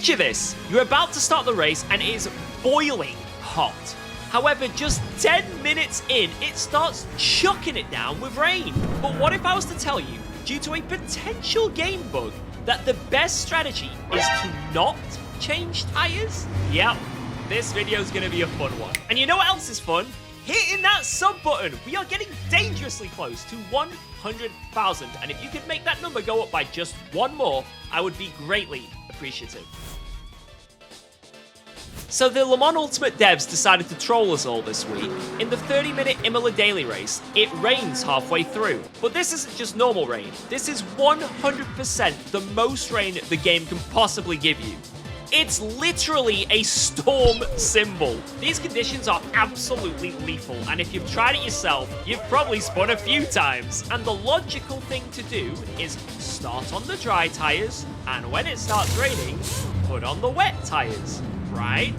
Picture this. You're about to start the race and it is boiling hot. However, just 10 minutes in, it starts chucking it down with rain. But what if I was to tell you, due to a potential game bug, that the best strategy is to not change tires? Yep, this video is going to be a fun one. And you know what else is fun? Hitting that sub button. We are getting dangerously close to 100,000. And if you could make that number go up by just one more, I would be greatly appreciative. So the Le Mans Ultimate devs decided to troll us all this week. In the 30-minute Imola daily race, it rains halfway through. But this isn't just normal rain. This is 100% the most rain the game can possibly give you. It's literally a storm symbol. These conditions are absolutely lethal, and if you've tried it yourself, you've probably spun a few times. And the logical thing to do is start on the dry tires, and when it starts raining, put on the wet tires. Right?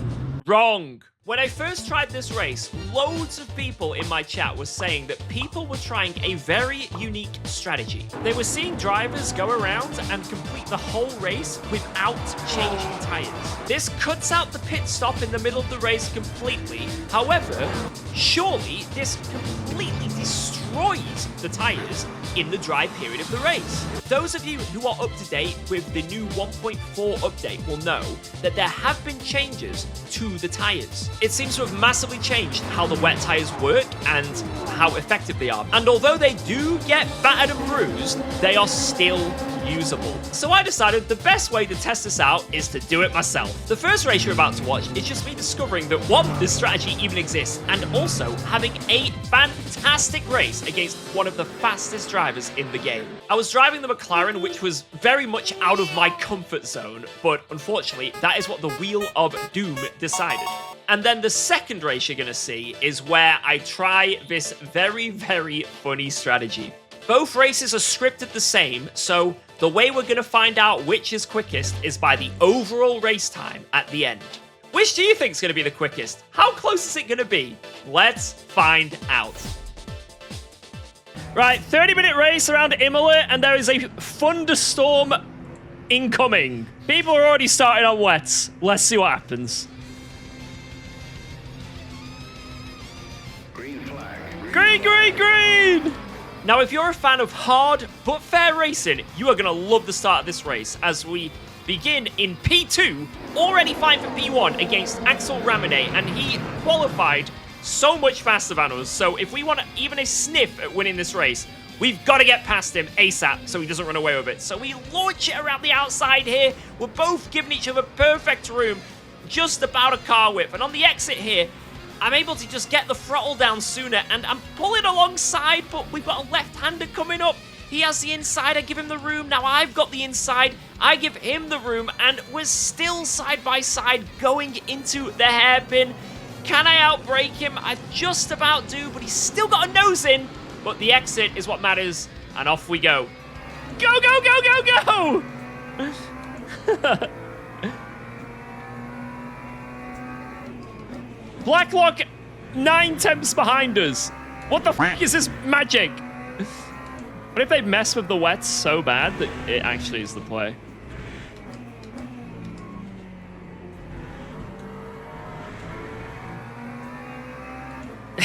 Wrong. When I first tried this race, loads of people in my chat were saying that people were trying a very unique strategy. They were seeing drivers go around and complete the whole race without changing tires. This cuts out the pit stop in the middle of the race completely. However, surely this completely destroys the tires in the dry period of the race. Those of you who are up to date with the new 1.4 update will know that there have been changes to the tires. It seems to have massively changed how the wet tires work and how effective they are. And although they do get battered and bruised, they are still usable. So I decided the best way to test this out is to do it myself. The first race you're about to watch is just me discovering that one, this strategy even exists, and also having a fantastic race against one of the fastest drivers in the game. I was driving the McLaren, which was very much out of my comfort zone, but unfortunately, that is what the Wheel of Doom decided. And then the second race you're going to see is where I try this very, very funny strategy. Both races are scripted the same, so the way we're going to find out which is quickest is by the overall race time at the end. Which do you think is going to be the quickest? How close is it going to be? Let's find out. Right, 30-minute race around Imola, and there is a thunderstorm incoming. People are already starting on wets. Let's see what happens. Green flag. Green, green, green! Now, if you're a fan of hard but fair racing, you are going to love the start of this race as we begin in P2, already fighting for P1 against Axel Ramounet, and he qualified so much faster than us. So if we want even a sniff at winning this race, we've got to get past him ASAP so he doesn't run away with it. So we launch it around the outside here. We're both giving each other perfect room, just about a car width. And on the exit here, I'm able to just get the throttle down sooner, and I'm pulling alongside, but we've got a left-hander coming up. He has the inside, I give him the room. Now I've got the inside, I give him the room, and we're still side by side going into the hairpin. Can I outbrake him? I just about do, but he's still got a nose in. But the exit is what matters, and off we go. Go, go, go, go, go! Blacklock 9 tenths behind us. What the f is this magic? What if they mess with the wets so bad that it actually is the play?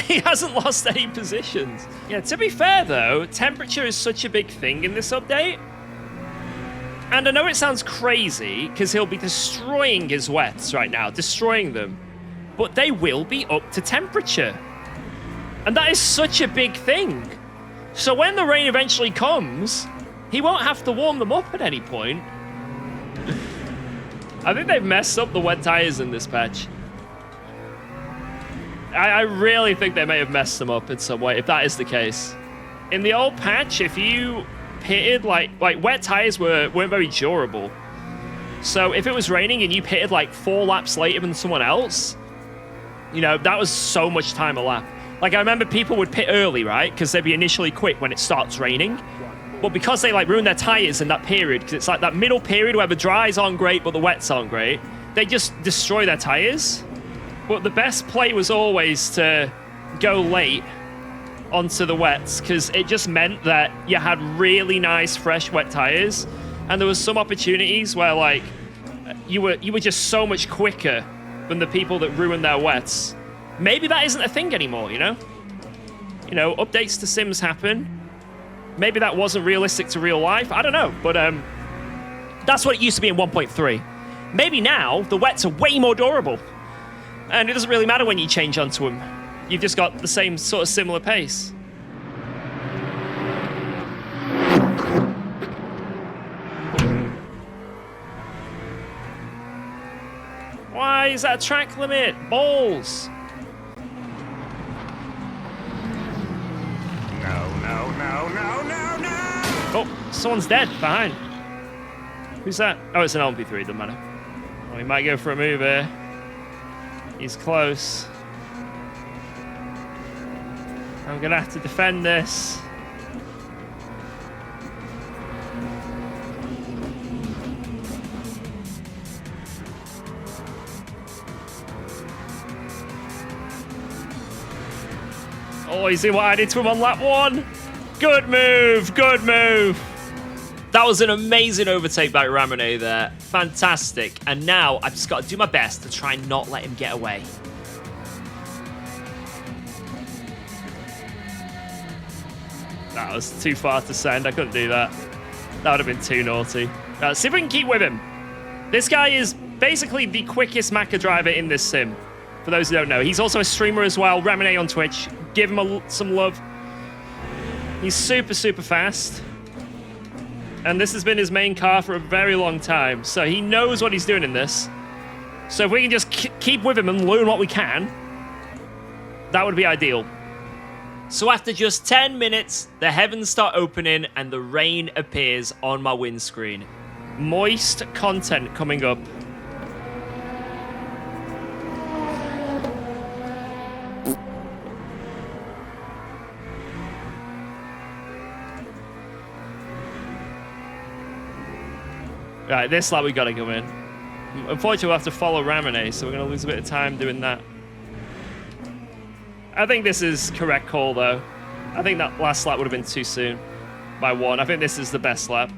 He hasn't lost any positions. Yeah, to be fair though, temperature is such a big thing in this update. And I know it sounds crazy because he'll be destroying his wets right now, destroying them. But they will be up to temperature. And that is such a big thing. So when the rain eventually comes, he won't have to warm them up at any point. I think they've messed up the wet tires in this patch. I really think they may have messed them up in some way, if that is the case. In the old patch, if you pitted, like wet tires weren't very durable. So if it was raining and you pitted like 4 laps later than someone else, you know, that was so much time a lap. Like, I remember people would pit early, right? Because they'd be initially quick when it starts raining. But because they, like, ruin their tires in that period, because it's like that middle period where the dries aren't great, but the wets aren't great, they just destroy their tires. But the best play was always to go late onto the wets, because it just meant that you had really nice, fresh, wet tires. And there was some opportunities where, like, you were just so much quicker than the people that ruined their wets. Maybe that isn't a thing anymore, you know? You know, updates to sims happen. Maybe that wasn't realistic to real life. I don't know, but that's what it used to be in 1.3. Maybe now the wets are way more durable, and it doesn't really matter when you change onto them. You've just got the same sort of similar pace. Why is that a track limit? Balls. Oh, someone's dead behind. Who's that? Oh, it's an LMP3, doesn't matter. Oh, he might go for a move here. He's close. I'm gonna have to defend this. Oh, you see what I did to him on lap 1? Good move, good move. That was an amazing overtake by Ramounet there. Fantastic. And now I've just got to do my best to try and not let him get away. That was too far to send. I couldn't do that. That would have been too naughty. Let's see if we can keep with him. This guy is basically the quickest Macca driver in this sim. For those who don't know. He's also a streamer as well. Ramounet on Twitch. Give him some love. He's super, super fast. And this has been his main car for a very long time. So he knows what he's doing in this. So if we can just keep with him and learn what we can, that would be ideal. So after just 10 minutes, the heavens start opening and the rain appears on my windscreen. Moist content coming up. Right, this lap we gotta go in. Unfortunately, we'll have to follow Ramounet, so we're gonna lose a bit of time doing that. I think this is correct call, though. I think that last lap would have been too soon by 1. I think this is the best lap.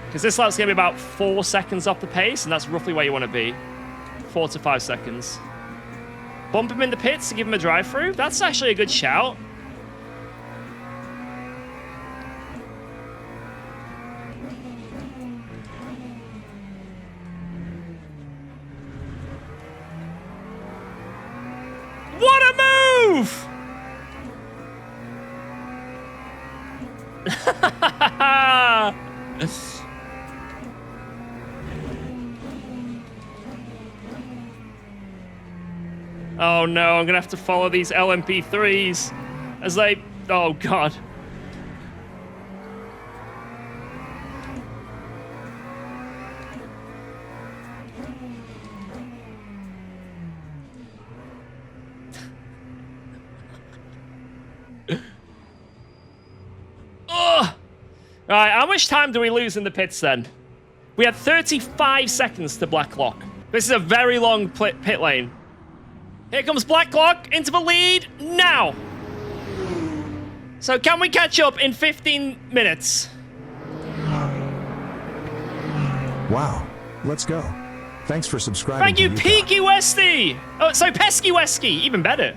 Because this lap's gonna be about 4 seconds off the pace, and that's roughly where you want to be. 4 to 5 seconds. Bump him in the pits to give him a drive-through? That's actually a good shout. What a move! Oh no, I'm gonna have to follow these LMP3s as they... Oh god. Alright, how much time do we lose in the pits then? We had 35 seconds to Black Clock. This is a very long pit lane. Here comes Black Clock into the lead now. So can we catch up in 15 minutes? Wow, let's go. Thanks for subscribing. Thank you, Peaky Westy. Oh, so Pesky Wesky, even better.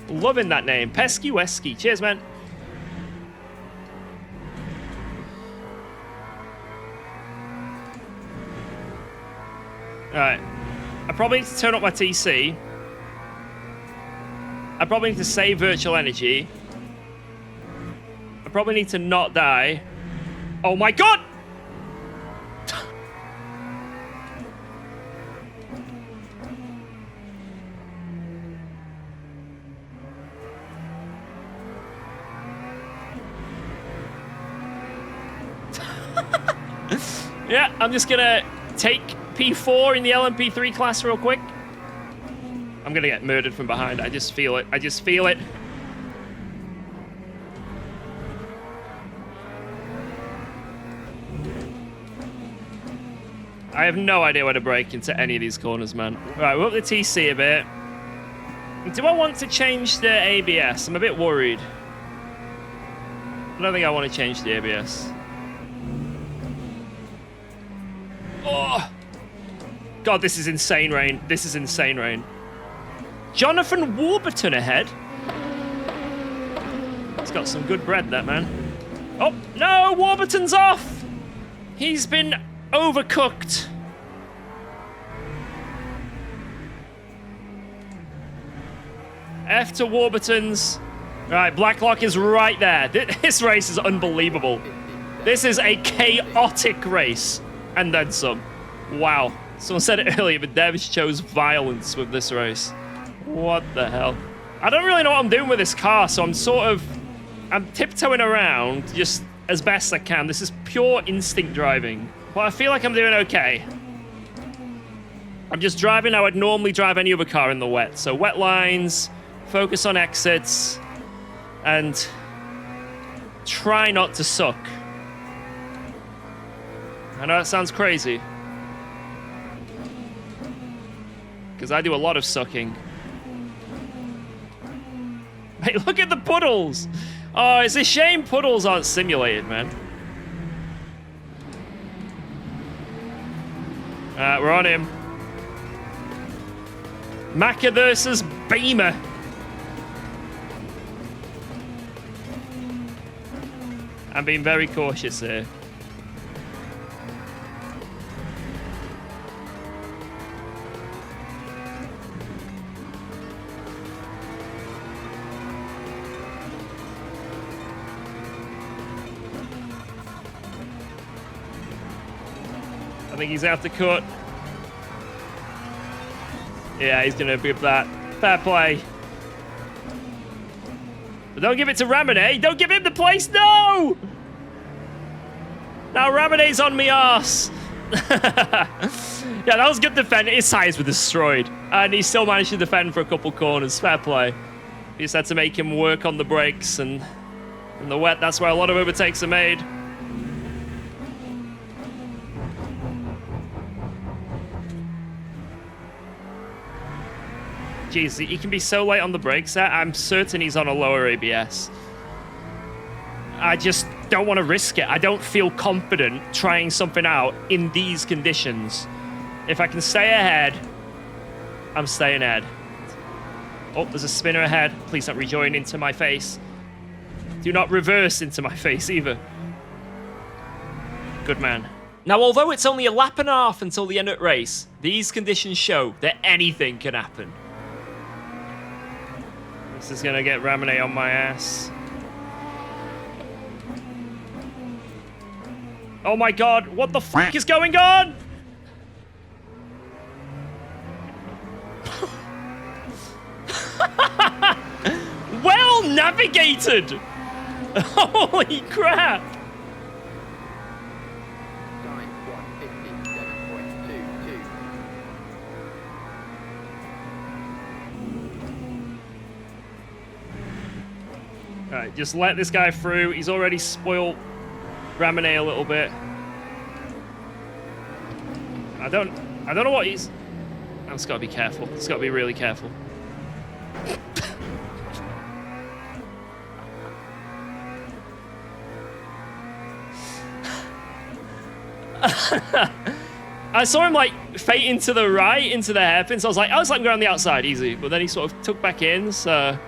Loving that name, Pesky Wesky. Cheers, man. Alright, I probably need to turn up my TC. I probably need to save virtual energy. I probably need to not die. Oh my god! Yeah, I'm just gonna take P4 in the LMP3 class real quick. I'm gonna get murdered from behind. I just feel it. I just feel it. I have no idea where to brake into any of these corners, man. Right, we're up the TC a bit. Do I want to change the ABS? I'm a bit worried. I don't think I want to change the ABS. Oh! God, this is insane rain. This is insane rain. Jonathan Warburton ahead. He's got some good bread, that man. Oh, no, Warburton's off. He's been overcooked. F to Warburton's. Right, Blacklock is right there. This race is unbelievable. This is a chaotic race. And then some. Wow. Someone said it earlier, but Devs chose violence with this race. What the hell? I don't really know what I'm doing with this car, so I'm tiptoeing around just as best I can. This is pure instinct driving. But I feel like I'm doing okay. I'm just driving how I'd normally drive any other car in the wet. So wet lines, focus on exits, and try not to suck. I know that sounds crazy. Because I do a lot of sucking. Hey, look at the puddles! Oh, it's a shame puddles aren't simulated, man. We're on him. Macca versus Beamer. I'm being very cautious here. I think he's out to cut. Yeah, he's gonna give that. Fair play. But don't give it to Ramounet. Don't give him the place. No! Now Ramounet's on me arse. Yeah, that was good defending. His tires were destroyed. And he still managed to defend for a couple corners. Fair play. He just had to make him work on the brakes, and in the wet, that's where a lot of overtakes are made. Jeez, he can be so late on the brakes there. I'm certain he's on a lower ABS. I just don't want to risk it. I don't feel confident trying something out in these conditions. If I can stay ahead, I'm staying ahead. Oh, there's a spinner ahead. Please don't rejoin into my face. Do not reverse into my face either. Good man. Now, although it's only a lap and a half until the end of the race, these conditions show that anything can happen. This is gonna get Ramounet on my ass. Oh my god, what the fuck is going on? Well navigated! Holy crap! Alright, just let this guy through. He's already spoiled Ramounet a little bit. I don't know what he's... I've just got to be careful. Just got to be really careful. I saw him like fading to the right into the hairpin, so I was like going on the outside easy, but then he sort of took back in, so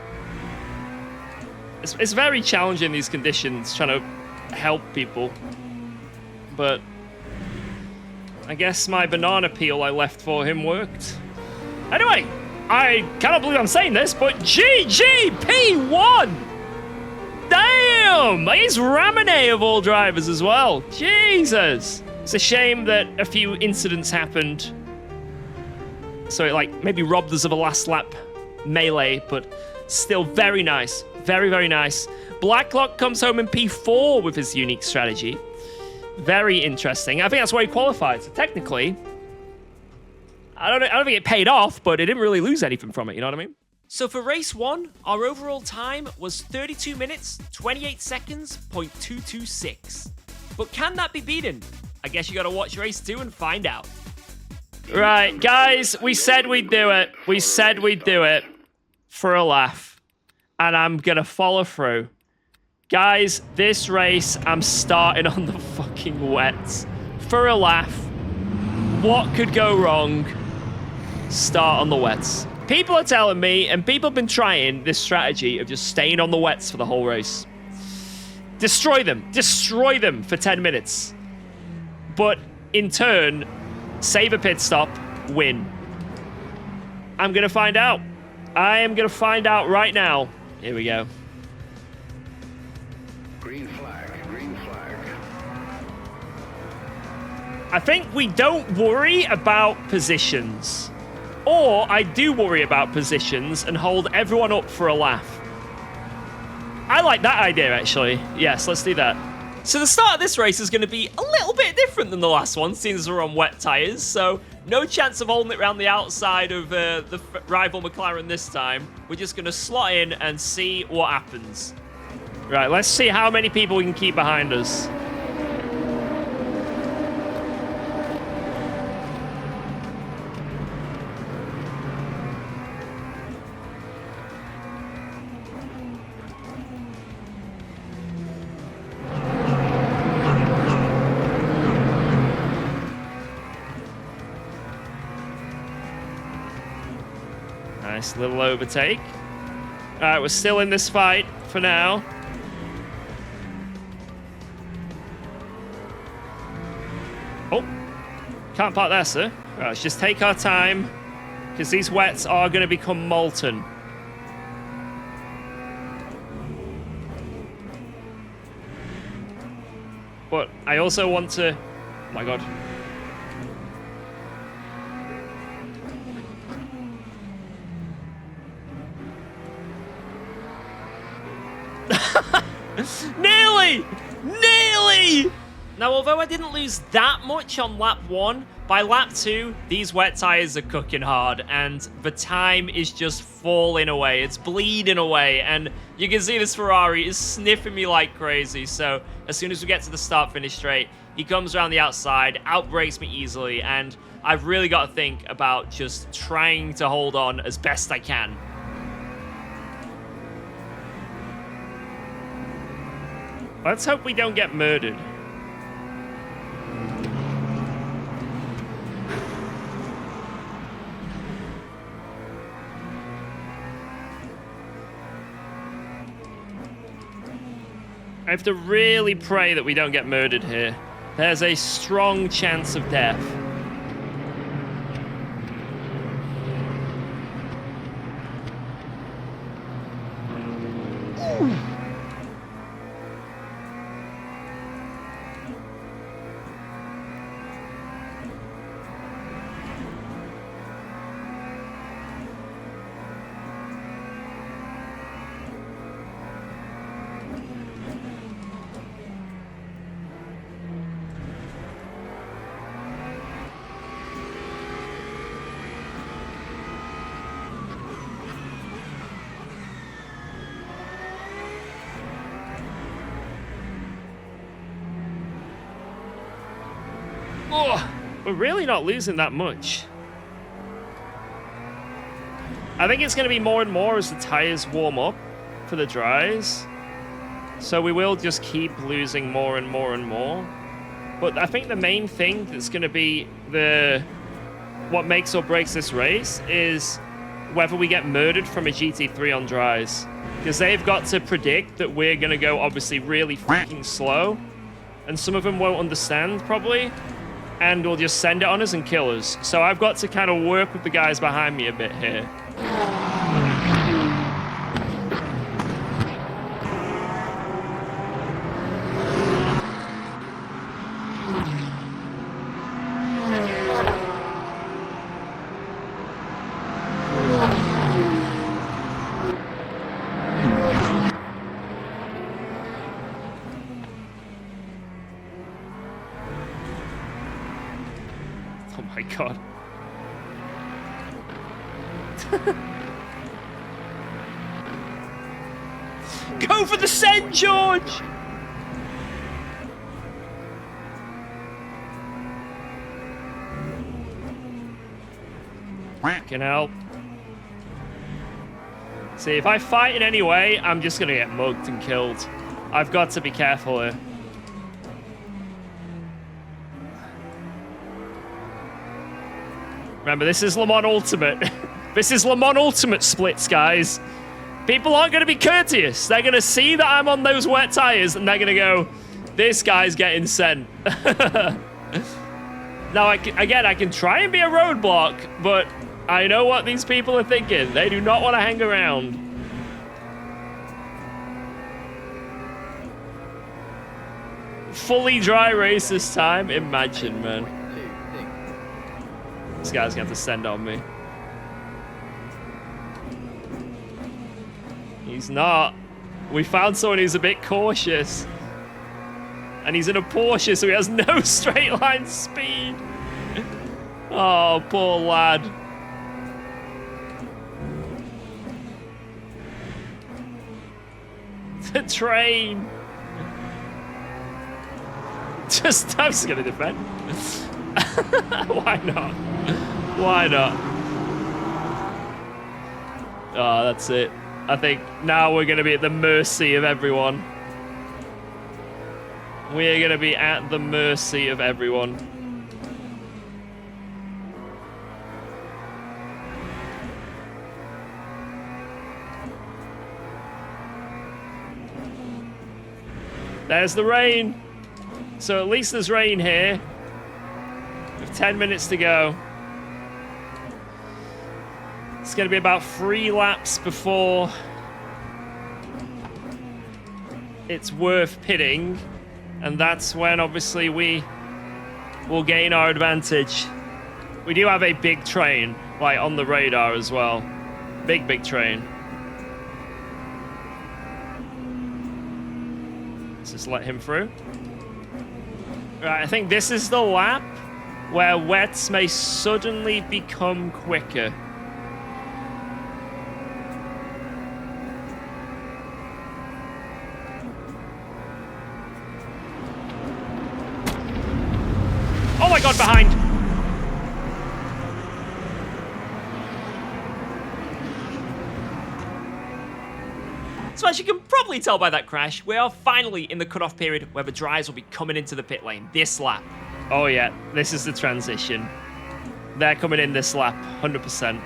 it's very challenging these conditions trying to help people. But I guess my banana peel I left for him worked. Anyway, I cannot believe I'm saying this, but GGP1! Damn! He's Ramounet of all drivers as well. Jesus! It's a shame that a few incidents happened. So it like maybe robbed us of a last lap melee, but still very nice. Very, very nice. Blacklock comes home in P4 with his unique strategy. Very interesting. I think that's why he qualified. So technically, I don't think it paid off, but it didn't really lose anything from it, you know what I mean? So for race 1, our overall time was 32 minutes, 28 seconds, .226. But can that be beaten? I guess you gotta watch race 2 and find out. Right, guys, we said we'd do it. We said we'd do it for a laugh. And I'm gonna follow through. Guys, this race, I'm starting on the fucking wets. For a laugh. What could go wrong? Start on the wets. People are telling me, and people have been trying this strategy of just staying on the wets for the whole race. Destroy them. Destroy them for 10 minutes. But in turn, save a pit stop, win. I'm going to find out. I am going to find out right now. Here we go. Green flag, green flag. I think we don't worry about positions. Or I do worry about positions and hold everyone up for a laugh. I like that idea, actually. Yes, let's do that. So the start of this race is going to be a little bit different than the last one, seeing as we're on wet tyres, so no chance of holding it around the outside of the rival McLaren this time. We're just going to slot in and see what happens. Right, let's see how many people we can keep behind us. Nice little overtake. All right, we're still in this fight for now. Oh, can't park there, sir. Right, let's just take our time, because these wets are going to become molten. But I also want to... Oh my god. Nearly! Nearly! Now, although I didn't lose that much on lap 1, by lap 2, these wet tyres are cooking hard, and the time is just falling away. It's bleeding away, and you can see this Ferrari is sniffing me like crazy. So as soon as we get to the start-finish straight, he comes around the outside, outbrakes me easily, and I've really got to think about just trying to hold on as best I can. Let's hope we don't get murdered. I have to really pray that we don't get murdered here. There's a strong chance of death. Oh, we're really not losing that much. I think it's going to be more and more as the tires warm up for the dries. So we will just keep losing more and more and more. But I think the main thing that's going to be what makes or breaks this race is whether we get murdered from a GT3 on dries. Because they've got to predict that we're going to go obviously really fucking slow. And some of them won't understand probably. And will just send it on us and kill us. So I've got to kind of work with the guys behind me a bit here. Oh my god. Go for the St. George! Can help. See, if I fight in any way, I'm just gonna get mugged and killed. I've got to be careful here. Remember, this is Le Mans Ultimate. This is Le Mans Ultimate splits, guys. People aren't going to be courteous. They're going to see that I'm on those wet tires, and they're going to go, this guy's getting sent. Now, I can try and be a roadblock, but I know what these people are thinking. They do not want to hang around. Fully dry race this time. Imagine, man. This guy's going to have to send on me. He's not. We found someone who's a bit cautious. And he's in a Porsche, so he has no straight line speed. Oh, poor lad. The train. I'm just gonna defend. Why not? Why not? Oh, that's it. I think now we're gonna be at the mercy of everyone. We are gonna be at the mercy of everyone. There's the rain. So at least there's rain here. We have 10 minutes to go. It's going to be about 3 laps before it's worth pitting. And that's when, obviously, we will gain our advantage. We do have a big train, like, on the radar as well. Big, big train. Let's just let him through. Right, I think this is the lap where wets may suddenly become quicker. Oh my god, behind! So as you can probably tell by that crash, we are finally in the cutoff period where the drivers will be coming into the pit lane this lap. Oh yeah, this is the transition. They're coming in this lap, 100%.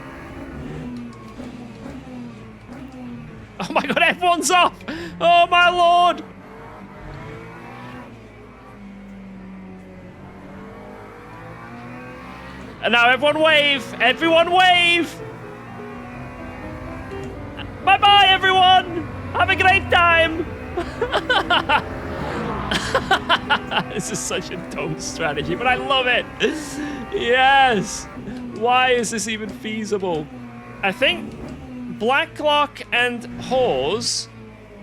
Oh my god, everyone's off! Oh my lord! And now everyone wave! Everyone wave! Bye-bye, everyone! Have a great time! This is such a dumb strategy, but I love it. Yes! Why is this even feasible? I think Blacklock and Hawes,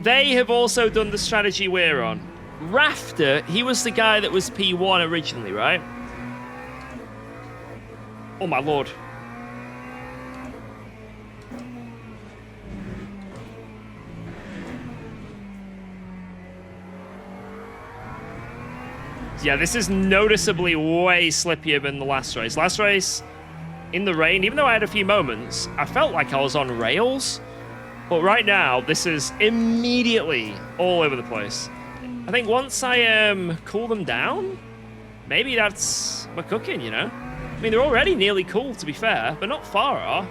they have also done the strategy we're on. Rafter, he was the guy that was P1 originally, right? Oh my lord. Yeah, this is noticeably way slippier than the last race. Last race, in the rain, even though I had a few moments, I felt like I was on rails. But right now, this is immediately all over the place. I think once I cool them down, maybe that's my cooking, you know? I mean, they're already nearly cool, to be fair, but not far off.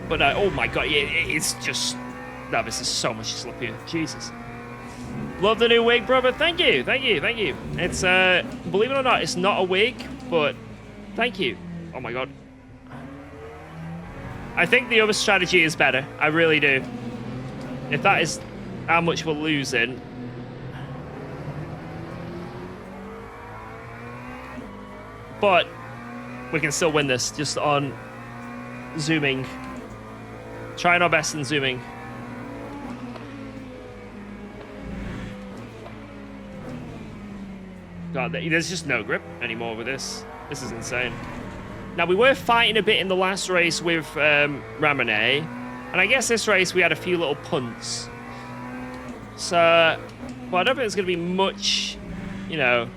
But, oh my god, it's just... No, this is so much slippier. Jesus. Love the new wig, brother. Thank you, thank you, thank you. It's, believe it or not, it's not a wig, but thank you. Oh my god. I think the other strategy is better. I really do. If that is how much we're losing. But we can still win this just on zooming. Trying our best in zooming. God, there's just no grip anymore with this. This is insane. Now, we were fighting a bit in the last race with Ramounet. And I guess this race we had a few little punts. So, well, I don't think there's going to be much, you know...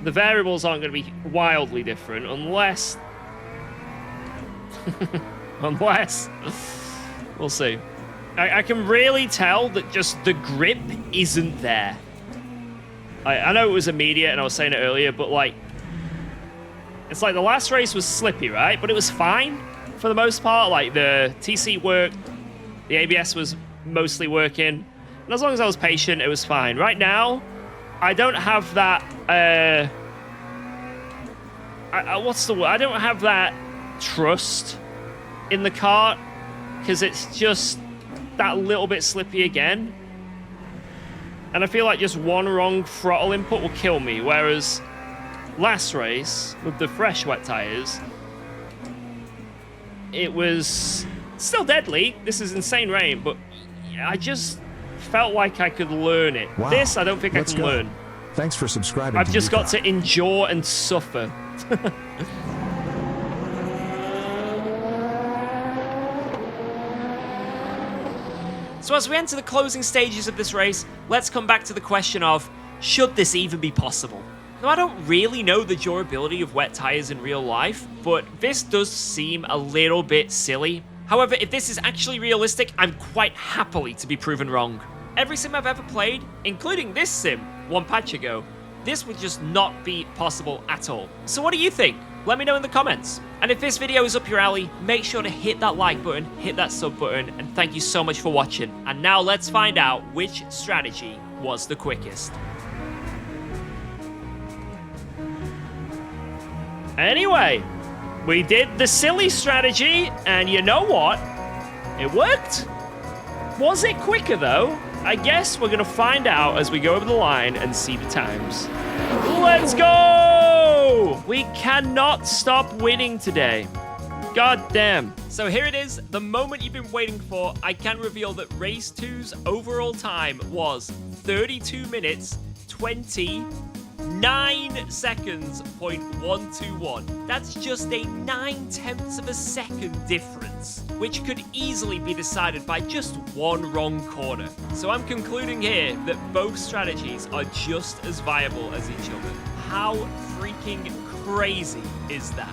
The variables aren't going to be wildly different unless... unless... We'll see. I can really tell that just the grip isn't there. I know it was immediate, and I was saying it earlier, but, like, It's like the last race was slippy, right? But it was fine for the most part. Like the TC worked, the ABS was mostly working. And as long as I was patient, it was fine. Right now, I don't have that, what's the word? I don't have that trust in the kart because it's just that little bit slippy again. And I feel like just one wrong throttle input will kill me. Whereas last race with the fresh wet tires, it was still deadly. This is insane rain, but I just felt like I could learn it. Wow. This, I don't think Let's I can go. learn. Thanks for subscribing. I've just got UKOG. to endure and suffer. So as we enter the closing stages of this race, let's come back to the question of, should this even be possible? Now, I don't really know the durability of wet tires in real life, but this does seem a little bit silly. However, if this is actually realistic, I'm quite happily to be proven wrong. Every sim I've ever played, including this sim one patch ago, this would just not be possible at all. So what do you think? Let me know in the comments. And if this video is up your alley, make sure to hit that like button, hit that sub button, and thank you so much for watching. And now let's find out which strategy was the quickest. Anyway, we did the silly strategy, and you know what? It worked. Was it quicker, though? I guess we're going to find out as we go over the line and see the times. Let's go! We cannot stop winning today. God damn. So here it is, the moment you've been waiting for. I can reveal that Race 2's overall time was 32 minutes, 29 seconds, .121. That's just a 9/10 of a second difference, which could easily be decided by just one wrong corner. So I'm concluding here that both strategies are just as viable as each other. How freaking crazy is that?